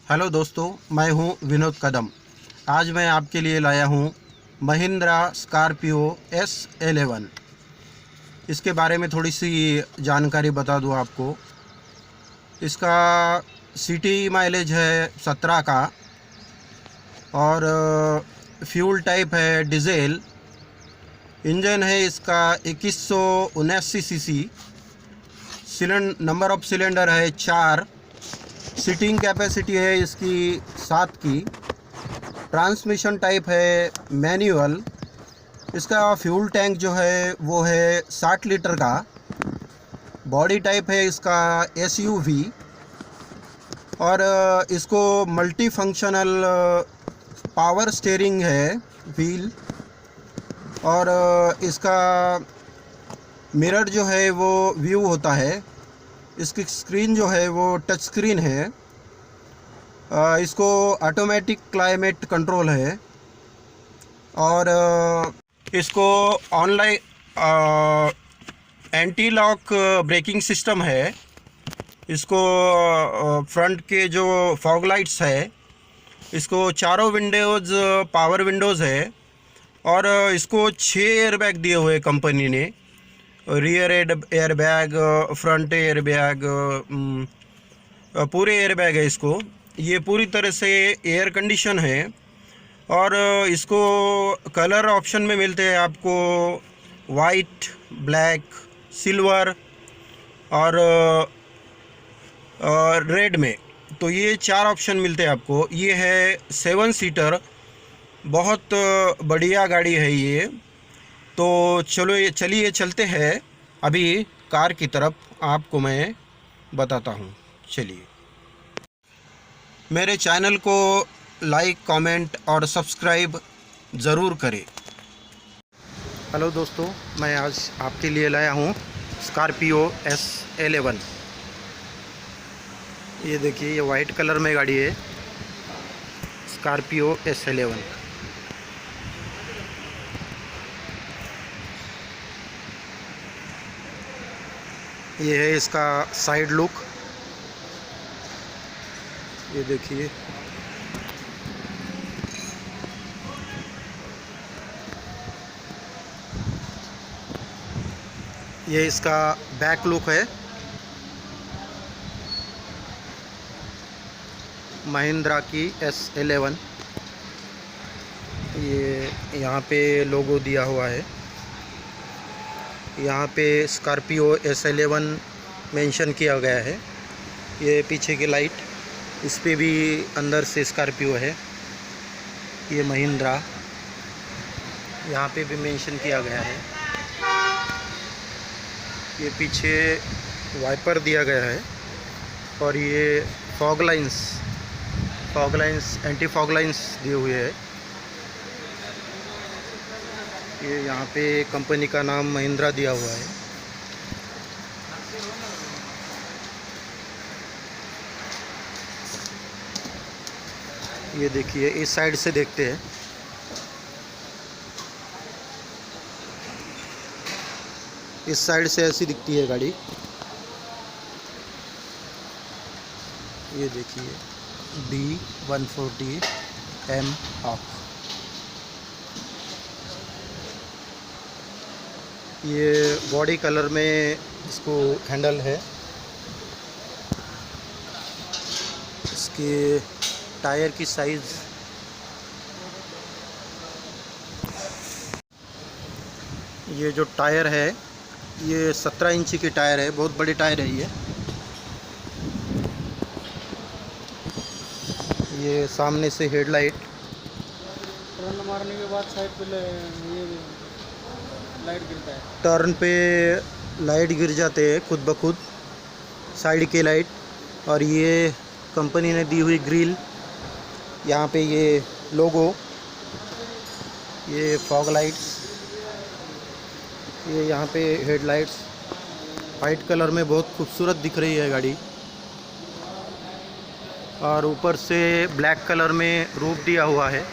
Hello दोस्तों, मैं हूं विनोद कदम। आज मैं आपके लिए लाया हूं महिंद्रा स्कॉर्पियो S11। इसके बारे में थोड़ी सी जानकारी बता दूं आपको। इसका सिटी माइलेज है 17 का और फ्यूल टाइप है डीजल। इंजन है इसका 2179 सीसी। नंबर ऑफ सिलेंडर है 4। सीटिंग कैपेसिटी है इसकी 7 की। ट्रांसमिशन टाइप है मैनुअल। इसका फ्यूल टैंक जो है वो है 60 लीटर का। बॉडी टाइप है इसका SUV और इसको मल्टी फंक्शनल पावर स्टीयरिंग है व्हील। और इसका मिरर जो है वो व्यू होता है। इसकी स्क्रीन जो है वो टच स्क्रीन है। इसको ऑटोमेटिक क्लाइमेट कंट्रोल है और इसको online anti lock braking system है। इसको फ्रंट के जो फॉग लाइट्स है, इसको चारों विंडोज़ पावर विंडोज़ है और इसको 6 एयरबैग दिए हुए कंपनी ने। रियर एयरबैग, फ्रंट एयरबैग, पूरे एयरबैग है इसको। ये पूरी तरह से एयर कंडीशन है और इसको कलर ऑप्शन में मिलते हैं आपको वाइट, ब्लैक, सिल्वर और रेड में। तो ये 4 ऑप्शन मिलते हैं आपको। ये है 7 सीटर, बहुत बढ़िया गाड़ी है ये। तो चलिए चलते हैं अभी कार की तरफ, आपको मैं बताता हूँ। चलिए, मेरे चैनल को लाइक, कमेंट और सब्सक्राइब ज़रूर करें। हेलो दोस्तों, मैं आज आपके लिए लाया हूँ स्कॉर्पियो S11। ये देखिए, ये वाइट कलर में गाड़ी है, स्कॉर्पियो S11। ये है इसका साइड लुक। ये देखिए, ये इसका बैक लुक है। महिंद्रा की S11। ये यहाँ पे लोगो दिया हुआ है। यहाँ पे स्कॉर्पियो S11 मेंशन किया गया है। ये पीछे की लाइट, इस पे भी अंदर से स्कॉर्पियो है। ये महिंद्रा, यहाँ पे भी मेंशन किया गया है। ये पीछे वाइपर दिया गया है और ये fog lines anti fog lines दिए हुए है। ये यहाँ पे कंपनी का नाम महिंद्रा दिया हुआ है। ये देखिए, इस साइड से देखते हैं। इस साइड से ऐसी दिखती है गाड़ी। ये देखिए, D140M ऑफ। ये बॉडी कलर में इसको हैंडल है। इसके टायर की साइज़, ये जो टायर है ये 17 इंची की टायर है, बहुत बड़ी टायर है ये सामने से हेडलाइट। टर्न मारने के बाद साइड पे ये लाइट गिरता है। टर्न पे लाइट गिर जाते हैं खुद ब खुद, साइड के लाइट। और ये कंपनी ने दी हुई ग्रिल, यहाँ पे ये लोगो, ये फॉग लाइट्स, ये यहाँ पे हेडलाइट्स। वाइट कलर में बहुत खूबसूरत दिख रही है गाड़ी। और ऊपर से ब्लैक कलर में रूफ दिया हुआ है।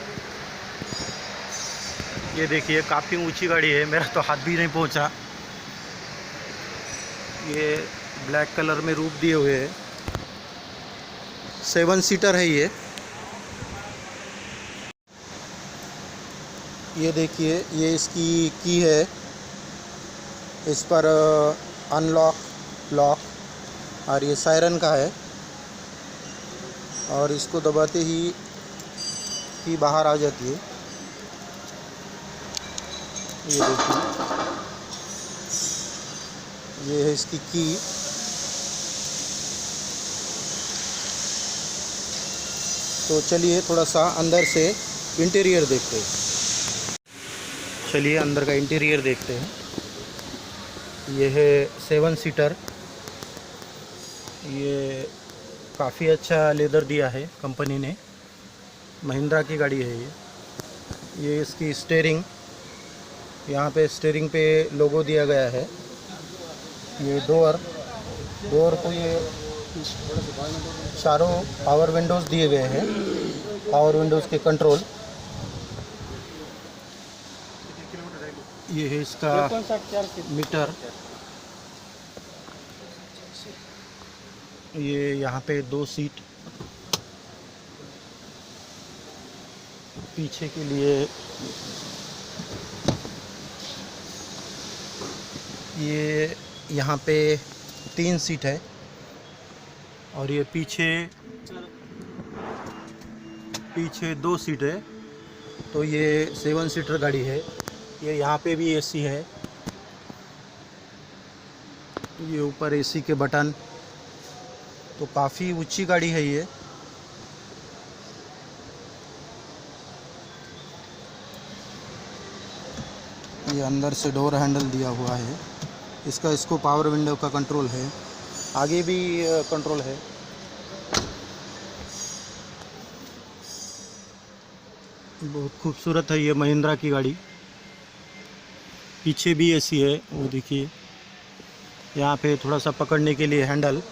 ये देखिए, काफ़ी ऊंची गाड़ी है, मेरा तो हाथ भी नहीं पहुंचा। ये ब्लैक कलर में रूफ दिए हुए है। 7 सीटर है ये देखिए, ये इसकी की है। इस पर अनलॉक, लॉक, और ये सायरन का है, और इसको दबाते ही की बाहर आ जाती है। ये देखिए, ये है इसकी की। तो चलिए थोड़ा सा अंदर से इंटीरियर देखते हैं। चलिए अंदर का इंटीरियर देखते हैं। ये है 7 सीटर। ये काफ़ी अच्छा लेदर दिया है कंपनी ने, महिंद्रा की गाड़ी है ये इसकी स्टीयरिंग, यहाँ पे स्टीयरिंग पे लोगो दिया गया है। ये डोर को ये चारों पावर विंडोज़ दिए गए हैं, पावर विंडोज़ के कंट्रोल। ये है इसका मीटर। ये यहाँ पे 2 सीट पीछे के लिए। ये यहाँ पे 3 सीट है, और ये पीछे 2 सीट है। तो ये 7 सीटर गाड़ी है। ये यहाँ पे भी एसी है, ये ऊपर एसी के बटन। तो काफ़ी ऊंची गाड़ी है ये। अंदर से डोर हैंडल दिया हुआ है इसको पावर विंडो का कंट्रोल है, आगे भी कंट्रोल है। बहुत खूबसूरत है ये महिंद्रा की गाड़ी। पीछे भी एसी है, वो देखिए। यहाँ पे थोड़ा सा पकड़ने के लिए हैंडल